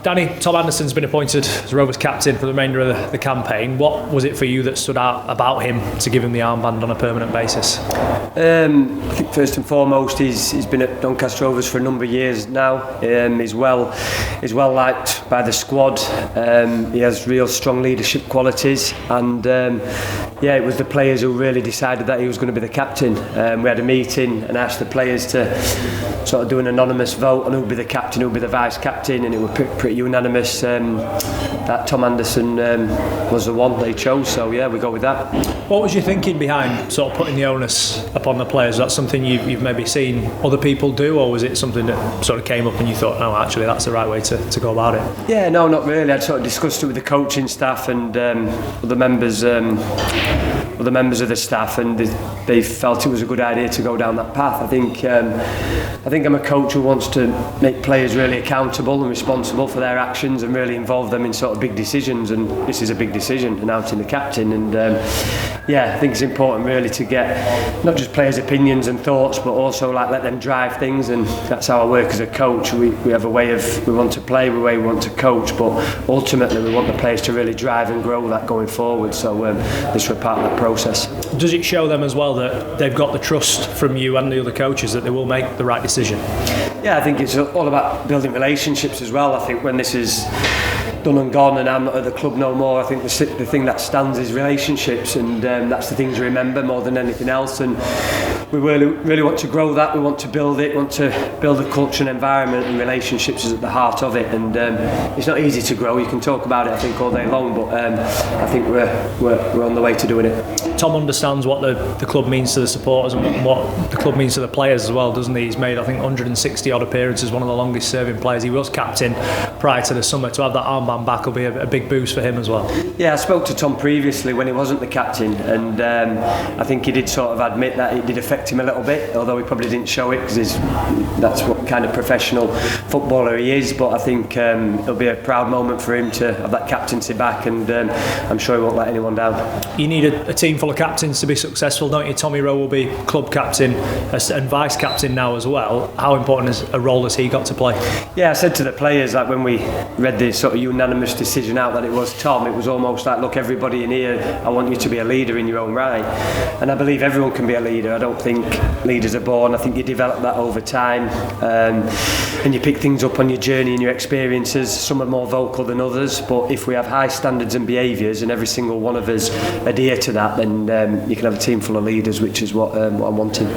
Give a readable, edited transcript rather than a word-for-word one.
Danny, Tom Anderson's been appointed as Rovers captain for the remainder of the campaign. What was it for you that stood out about him to give him the armband on a permanent basis? I think first and foremost, he's been at Doncaster Rovers for a number of years now. He's well liked by the squad. He has real strong leadership qualities, and it was the players who really decided that he was going to be the captain. We had a meeting and asked the players to sort of do an anonymous vote on who would be the captain, who would be the vice captain, and it was pretty unanimous that Tom Anderson was the one they chose. So yeah, we go with that. What was your thinking behind sort of putting the onus upon the players? Is that something you've maybe seen other people do, or was it something that sort of came up and you thought, no, actually that's the right way to go about it? Yeah, no, not really. I'd sort of discussed it with the coaching staff and other members of the staff, and they felt it was a good idea to go down that path. I think I'm a coach who wants to make players really accountable and responsible for their actions and really involve them in sort of big decisions, and this is a big decision, announcing the captain, and I think it's important really to get not just players' opinions and thoughts, but also let them drive things, and that's how I work as a coach. We have a way of, we want to play, a way we want to coach, but ultimately we want the players to really drive and grow that going forward, so this was part of that process. Does it show them as well that they've got the trust from you and the other coaches that they will make the right decision? Yeah, I think it's all about building relationships as well. I think when this is done and gone and I'm not at the club no more, I think the thing that stands is relationships, and that's the thing to remember more than anything else, and we really want to grow that. We want to build it, want to build a culture and environment, and relationships is at the heart of it, and it's not easy to grow. You can talk about it I think all day long, but I think we're on the way to doing it. Tom understands what the club means to the supporters and what the club means to the players as well, doesn't he? He's made I think 160 odd appearances, one of the longest serving players. He was captain prior to the summer. To have that armband back will be a big boost for him as well. Yeah, I spoke to Tom previously when he wasn't the captain, and I think he did sort of admit that it did affect him a little bit, although he probably didn't show it because that's what kind of professional footballer he is, but I think it'll be a proud moment for him to have that captaincy back, and I'm sure he won't let anyone down. You need a team full of captains to be successful, don't you? Tommy Rowe will be club captain and vice captain now as well. How important is a role has he got to play? Yeah, I said to the players that when we read the sort of unanimous decision out that it was Tom, it was almost like, look, everybody in here, I want you to be a leader in your own right, and I believe everyone can be a leader. I don't think leaders are born. I think you develop that over time, and you pick things up on your journey and your experiences. Some are more vocal than others, but if we have high standards and behaviours and every single one of us adhere to that, then you can have a team full of leaders, which is what I'm wanting.